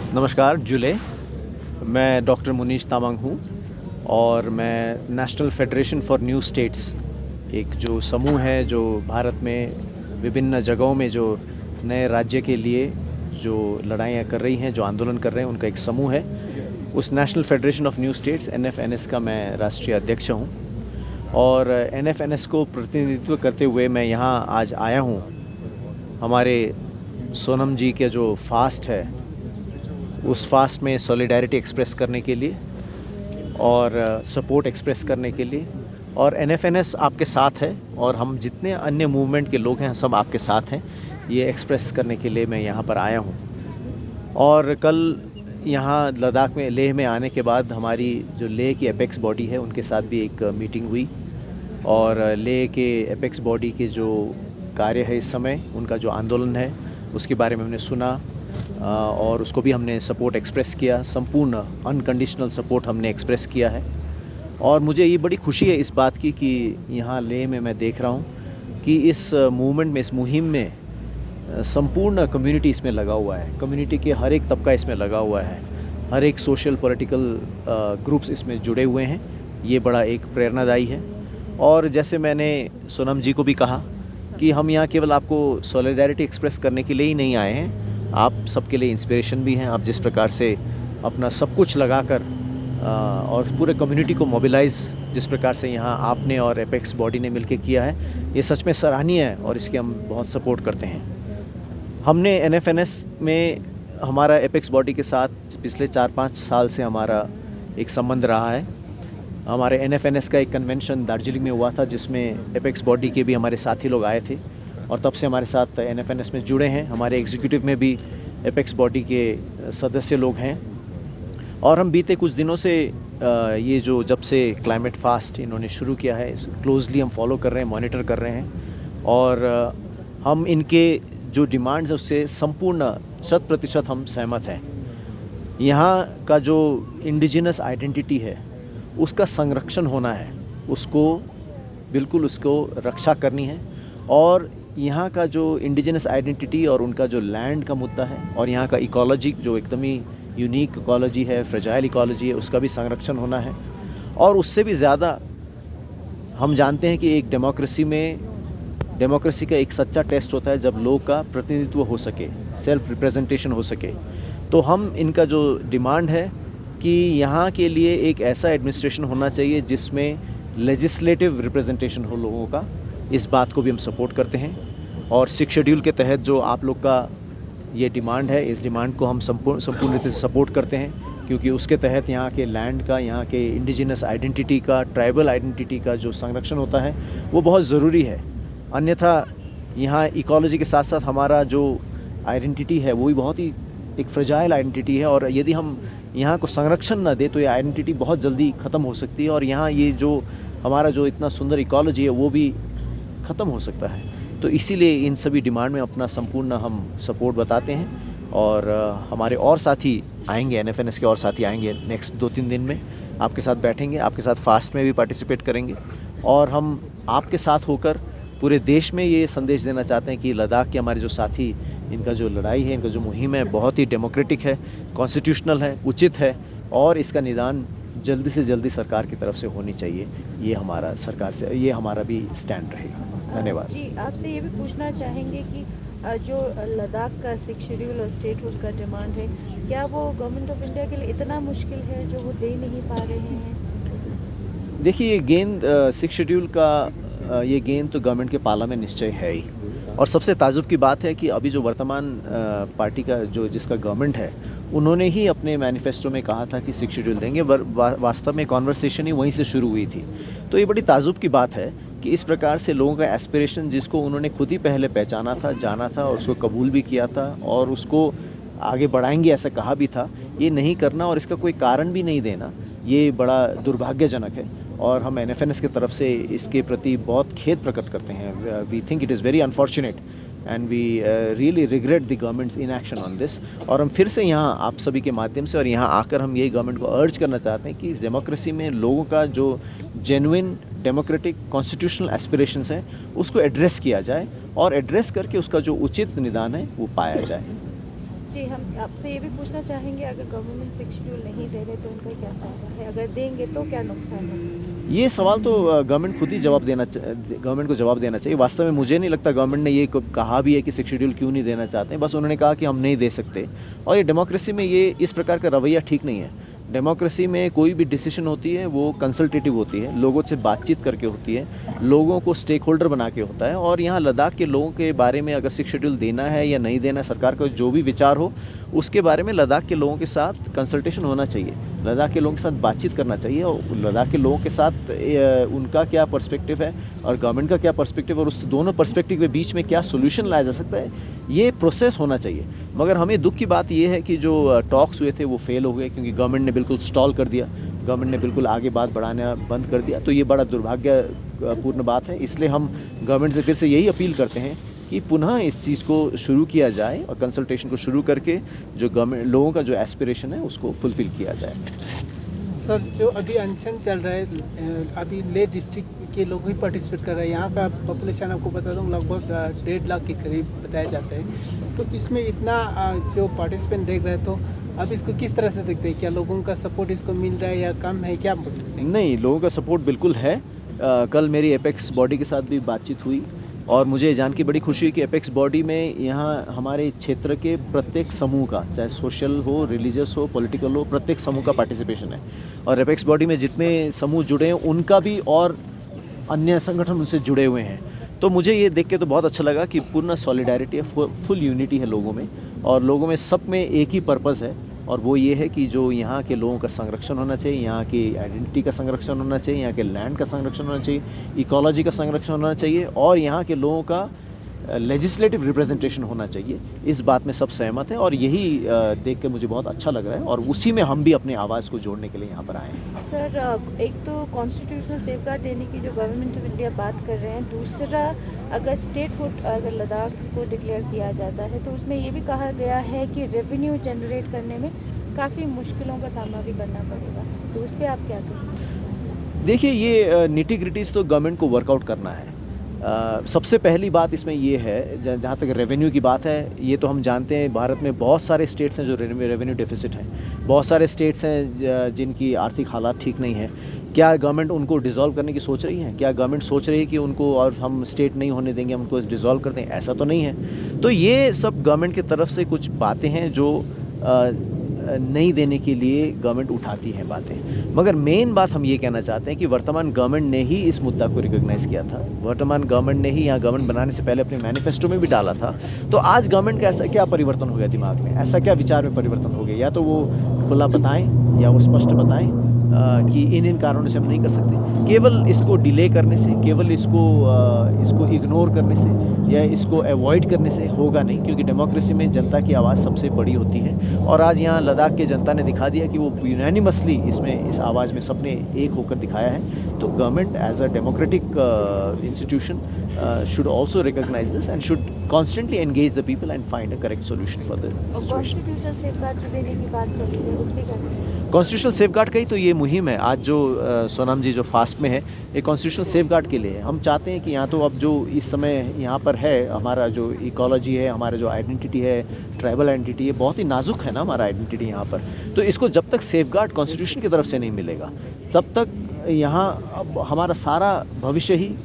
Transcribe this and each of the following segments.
नमस्कार जुले। मैं डॉक्टर मुनीश तामांग हूँ और मैं national federation for new states, एक जो समूह है जो भारत में विभिन्न जगहों में जो नए राज्य के लिए जो लड़ाइयाँ कर रही हैं, जो आंदोलन कर रहे हैं, उनका एक समूह है। उस national federation of new states NFNS का मैं राष्ट्रीय अध्यक्ष हूँ और NFNS को प्रतिनिधित्व करते हुए मैं यहाँ आज आया हूँ हमारे सोनम जी के जो फास्ट है उस फास्ट में सॉलिडारिटी एक्सप्रेस करने के लिए और सपोर्ट एक्सप्रेस करने के लिए। और NFNS आपके साथ है और हम जितने अन्य मूवमेंट के लोग हैं सब आपके साथ हैं, ये एक्सप्रेस करने के लिए मैं यहाँ पर आया हूँ। और कल यहाँ लद्दाख में, लेह में आने के बाद हमारी जो लेह की एपेक्स बॉडी है उनके साथ भी एक मीटिंग हुई और लेह के एपेक्स बॉडी के जो कार्य है इस समय, उनका जो आंदोलन है उसके बारे में हमने सुना और उसको भी हमने सपोर्ट एक्सप्रेस किया। संपूर्ण अनकंडीशनल सपोर्ट हमने एक्सप्रेस किया है और मुझे ये बड़ी खुशी है इस बात की कि यहाँ लेह में मैं देख रहा हूँ कि इस मूवमेंट में, इस मुहिम में संपूर्ण कम्युनिटी इसमें लगा हुआ है। कम्युनिटी के हर एक तबका इसमें लगा हुआ है, हर एक सोशल पॉलिटिकल ग्रुप्स इसमें जुड़े हुए हैं। ये बड़ा एक प्रेरणादायी है। और जैसे मैंने सोनम जी को भी कहा कि हम यहाँ केवल आपको सॉलिडारिटी एक्सप्रेस करने के लिए ही नहीं आए हैं, आप सबके लिए इंस्पिरेशन भी हैं। आप जिस प्रकार से अपना सब कुछ लगाकर और पूरे कम्युनिटी को मोबिलाइज़ जिस प्रकार से यहाँ आपने और एपेक्स बॉडी ने मिलकर किया है, ये सच में सराहनीय है और इसकी हम बहुत सपोर्ट करते हैं। हमने NFNS में हमारा एपेक्स बॉडी के साथ पिछले 4-5 साल से हमारा एक संबंध रहा है। हमारे NFNS का एक कन्वेंशन दार्जिलिंग में हुआ था जिसमें एपेक्स बॉडी के भी हमारे साथी लोग आए थे और तब से हमारे साथ NFNS में जुड़े हैं। हमारे एग्जीक्यूटिव में भी एपेक्स बॉडी के सदस्य लोग हैं और हम बीते कुछ दिनों से ये जो जब से क्लाइमेट फास्ट इन्होंने शुरू किया है, क्लोजली हम फॉलो कर रहे हैं, मॉनिटर कर रहे हैं और हम इनके जो डिमांड्स है उससे संपूर्ण 100% हम सहमत हैं। यहाँ का जो इंडिजिनस आइडेंटिटी है उसका संरक्षण होना है, उसको बिल्कुल उसको रक्षा करनी है। और यहाँ का जो इंडिजिनस आइडेंटिटी और उनका जो लैंड का मुद्दा है और यहाँ का इकोलॉजी जो एकदम ही यूनिक इकोलॉजी है, फ्रेजाइल इकोलॉजी है, उसका भी संरक्षण होना है। और उससे भी ज़्यादा हम जानते हैं कि एक डेमोक्रेसी में, डेमोक्रेसी का एक सच्चा टेस्ट होता है जब लोग का प्रतिनिधित्व हो सके, सेल्फ रिप्रेजेंटेशन हो सके। तो हम इनका जो डिमांड है कि यहाँ के लिए एक ऐसा एडमिनिस्ट्रेशन होना चाहिए जिसमें लेजिस्लेटिव रिप्रेजेंटेशन हो लोगों का, इस बात को भी हम सपोर्ट करते हैं। और 6 शेड्यूल के तहत जो आप लोग का ये डिमांड है, इस डिमांड को हम संपूर्ण रीति से सपोर्ट करते हैं क्योंकि उसके तहत यहाँ के लैंड का, यहाँ के इंडिजिनस आइडेंटिटी का, ट्राइबल आइडेंटिटी का जो संरक्षण होता है वो बहुत ज़रूरी है। अन्यथा यहाँ इकोलॉजी के साथ साथ हमारा जो आइडेंटिटी है वो भी बहुत ही एक फ्रेजाइल आइडेंटिटी है और यदि हम यहाँ को संरक्षण न दे तो ये आइडेंटिटी बहुत जल्दी ख़त्म हो सकती है और यहाँ ये जो हमारा जो इतना सुंदर इकोलॉजी है वो भी ख़त्म हो सकता है। तो इसीलिए इन सभी डिमांड में अपना संपूर्ण हम सपोर्ट बताते हैं और हमारे और साथी आएंगे, NFNS के और साथी आएंगे नेक्स्ट 2-3 दिन में, आपके साथ बैठेंगे, आपके साथ फास्ट में भी पार्टिसिपेट करेंगे और हम आपके साथ होकर पूरे देश में ये संदेश देना चाहते हैं कि लद्दाख के हमारे जो साथी, इनका जो लड़ाई है, इनका जो मुहिम है बहुत ही डेमोक्रेटिक है, कॉन्स्टिट्यूशनल है, उचित है और इसका निदान जल्दी से जल्दी सरकार की तरफ से होनी चाहिए। ये हमारा सरकार से, ये हमारा भी स्टैंड रहेगा। धन्यवाद जी। आपसे ये भी पूछना चाहेंगे कि जो लद्दाख का 6 शेड्यूल और स्टेटहुड का डिमांड है, क्या वो गवर्नमेंट ऑफ इंडिया के लिए इतना मुश्किल है जो वो दे नहीं पा रहे हैं? देखिए, ये गेंद 6 शेड्यूल का ये गेंद तो गवर्नमेंट के पाला में निश्चय है ही। और सबसे ताजुब की बात है कि अभी जो वर्तमान पार्टी का जो जिसका गवर्नमेंट है, उन्होंने ही अपने मैनिफेस्टो में कहा था कि 6 शेड्यूल देंगे। वास्तव में कॉन्वर्सेशन ही वहीं से शुरू हुई थी। तो ये बड़ी ताजुब की बात है कि इस प्रकार से लोगों का एस्पिरेशन, जिसको उन्होंने खुद ही पहले पहचाना था, जाना था और उसको कबूल भी किया था और उसको आगे बढ़ाएंगे ऐसा कहा भी था, ये नहीं करना और इसका कोई कारण भी नहीं देना, ये बड़ा दुर्भाग्यजनक है। और हम NFNS की तरफ से इसके प्रति बहुत खेद प्रकट करते हैं। We think it is very unfortunate and we really regret the government's inaction on this. और हम फिर से यहाँ आप सभी के माध्यम से और यहाँ आकर हम यही गवर्नमेंट को अर्ज करना चाहते हैं कि इस डेमोक्रेसी में लोगों का जो जेन्युइन डेमोक्रेटिक कॉन्स्टिट्यूशनल एस्पिरेशंस हैं उसको एड्रेस किया जाए और एड्रेस करके उसका जो उचित निदान है वो पाया जाए। जी, हम आपसे ये भी पूछना चाहेंगे, अगर गवर्नमेंट 6 शेड्यूल नहीं दे रहे तो उनका क्या फ़ायदा है? अगर देंगे तो क्या नुकसान होगा? ये सवाल तो गवर्नमेंट खुद ही गवर्नमेंट को जवाब देना चाहिए। वास्तव में मुझे नहीं लगता गवर्नमेंट ने ये कहा भी है कि 6 शेड्यूल क्यों नहीं देना चाहते हैं। बस उन्होंने कहा कि हम नहीं दे सकते, और ये डेमोक्रेसी में ये इस प्रकार का रवैया ठीक नहीं है। डेमोक्रेसी में कोई भी डिसीजन होती है वो कंसल्टेटिव होती है, लोगों से बातचीत करके होती है, लोगों को स्टेक होल्डर बना के होता है। और यहाँ लद्दाख के लोगों के बारे में अगर 6 शेड्यूल देना है या नहीं देना, सरकार का जो भी विचार हो उसके बारे में लद्दाख के लोगों के साथ कंसल्टेशन होना चाहिए, लद्दाख के लोगों के साथ बातचीत करना चाहिए, और लद्दाख के लोगों के साथ उनका क्या पर्सपेक्टिव है और गवर्नमेंट का क्या पर्सपेक्टिव है, और उस दोनों पर्सपेक्टिव के बीच में क्या सोल्यूशन लाया जा सकता है, ये प्रोसेस होना चाहिए। मगर हमें दुख की बात ये है कि जो टॉक्स हुए थे वो फेल हो गए, क्योंकि गवर्नमेंट ने बिल्कुल स्टॉल कर दिया, गवर्नमेंट ने बिल्कुल आगे बात बढ़ाना बंद कर दिया। तो ये बड़ा दुर्भाग्यपूर्ण बात है। इसलिए हम गवर्नमेंट से फिर से यही अपील करते हैं कि पुनः इस चीज़ को शुरू किया जाए और कंसल्टेशन को शुरू करके जो गवर्नमेंट लोगों का जो एस्पिरेशन है उसको फुलफ़िल किया जाए। सर, जो अभी अनशन चल रहा है, अभी ले डिस्ट्रिक्ट के लोग ही पार्टिसिपेट कर रहे हैं। यहाँ का पॉपुलेशन आपको बता दूँ लगभग 1.5 लाख के करीब बताया जाता है। तो इसमें इतना जो पार्टिसिपेंट देख रहे हैं, तो अब इसको किस तरह से देखते हैं? क्या लोगों का सपोर्ट इसको मिल रहा है या कम है, क्या बोलते हैं? नहीं, लोगों का सपोर्ट बिल्कुल है। कल मेरी एपेक्स बॉडी के साथ भी बातचीत हुई, और मुझे जान के बड़ी खुशी हुई कि एपेक्स बॉडी में यहाँ हमारे क्षेत्र के प्रत्येक समूह का, चाहे सोशल हो, रिलीजियस हो, पॉलिटिकल हो, प्रत्येक समूह का पार्टिसिपेशन है। और एपेक्स बॉडी में जितने समूह जुड़े हैं उनका भी, और अन्य संगठन उनसे जुड़े हुए हैं। तो मुझे ये देख के तो बहुत अच्छा लगा कि पूर्ण सॉलिडारिटी है, फुल यूनिटी है लोगों में, और लोगों में सब में एक ही पर्पज़ है, और वो ये है कि जो यहाँ के लोगों का संरक्षण होना चाहिए, यहाँ की आइडेंटिटी का संरक्षण होना चाहिए, यहाँ के लैंड का संरक्षण होना चाहिए, इकोलॉजी का संरक्षण होना चाहिए, और यहाँ के लोगों का लेजिस्लेटिव रिप्रेजेंटेशन होना चाहिए। इस बात में सब सहमत है, और यही देख के मुझे बहुत अच्छा लग रहा है, और उसी में हम भी अपनी आवाज़ को जोड़ने के लिए यहाँ पर आए हैं। सर, एक तो कॉन्स्टिट्यूशनल सेफगार्ड देने की जो गवर्नमेंट ऑफ इंडिया बात कर रहे हैं, दूसरा अगर स्टेटहुड अगर लद्दाख को डिक्लेयर किया जाता है तो उसमें ये भी कहा गया है कि रेवेन्यू जनरेट करने में काफ़ी मुश्किलों का सामना भी करना पड़ेगा। तो उस पर आप क्या कहेंगे? देखिए, ये निटी ग्रिटीज़ तो गवर्नमेंट को वर्कआउट करना है। सबसे पहली बात इसमें ये है, जहाँ तक रेवेन्यू की बात है, ये तो हम जानते हैं भारत में बहुत सारे स्टेट्स हैं जो रेवेन्यू डेफिसिट हैं, बहुत सारे स्टेट्स हैं जिनकी आर्थिक हालात ठीक नहीं है। क्या गवर्नमेंट उनको डिसॉल्व करने की सोच रही है? क्या गवर्नमेंट सोच रही है कि उनको और हम स्टेट नहीं होने देंगे, हम उनको डिसॉल्व कर दें? ऐसा तो नहीं है। तो ये सब गवर्नमेंट की तरफ से कुछ बातें हैं जो नहीं देने के लिए गवर्नमेंट उठाती है बातें। मगर मेन बात हम ये कहना चाहते हैं कि वर्तमान गवर्नमेंट ने ही इस मुद्दा को रिकॉग्नाइज़ किया था, वर्तमान गवर्नमेंट ने ही यहाँ गवर्नमेंट बनाने से पहले अपने मैनिफेस्टो में भी डाला था। तो आज गवर्नमेंट का ऐसा क्या परिवर्तन हो गया दिमाग में, ऐसा क्या विचार में परिवर्तन हो गया? या तो वो खुला बताएं या वो स्पष्ट बताएं कि इन कारणों से हम नहीं कर सकते। केवल इसको डिले करने से, केवल इसको इग्नोर करने से या इसको अवॉइड करने से होगा नहीं, क्योंकि डेमोक्रेसी में जनता की आवाज़ सबसे बड़ी होती है। और आज यहाँ लद्दाख के जनता ने दिखा दिया कि वो यूनानिमसली इस आवाज़ में सबने एक होकर दिखाया है। तो government as a democratic institution should also recognize this and should constantly engage the people and find a correct solution for the situation. Constitutional safeguard देने की बात चल रही है, उस पर क्या? कॉन्स्टिट्यूशनल सेफगार्ड का ही तो ये मुहिम है। आज जो सोनम जी जो फास्ट में है, ये कॉन्स्टिट्यूशनल सेफगार्ड के लिए है। हम चाहते हैं कि यहाँ तो अब जो इस समय यहाँ पर है, हमारा जो इकोलॉजी है, हमारा जो आइडेंटिटी है, ट्राइबल आइडेंटिटी है, बहुत ही नाजुक है ना हमारा आइडेंटिटी यहाँ पर। तो इसको जब तक सेफगार्ड कॉन्स्टिट्यूशन की तरफ से नहीं मिलेगा, तब तक यहाँ अब हमारा सारा भविष्य ही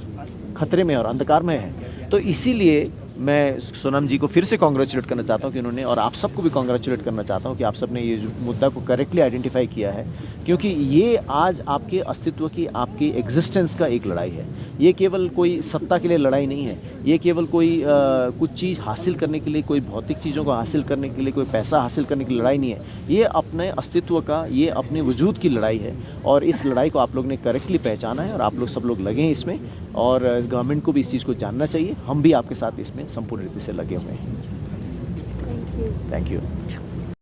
खतरे में और अंधकार में है। तो इसीलिए मैं सोनम जी को फिर से कॉन्ग्रेचुलेट करना चाहता हूँ कि उन्होंने, और आप सबको भी कॉन्ग्रेचुलेट करना चाहता हूँ कि आप सब ने ये मुद्दा को करेक्टली आइडेंटिफाई किया है, क्योंकि ये आज आपके अस्तित्व की, आपकी एग्जिस्टेंस का एक लड़ाई है। ये केवल कोई सत्ता के लिए लड़ाई नहीं है, ये केवल कोई कुछ चीज़ हासिल करने के लिए, कोई भौतिक चीज़ों को हासिल करने के लिए, कोई पैसा हासिल करने की लड़ाई नहीं है। ये अपने अस्तित्व का, ये अपने वजूद की लड़ाई है, और इस लड़ाई को आप लोग ने करेक्टली पहचाना है, और आप लोग सब लोग लगे हैं इसमें, और गवर्नमेंट को भी इस चीज़ को जानना चाहिए। हम भी आपके साथ इसमें संपूर्ण रीति से लगे हुए हैं। Thank you. Thank you.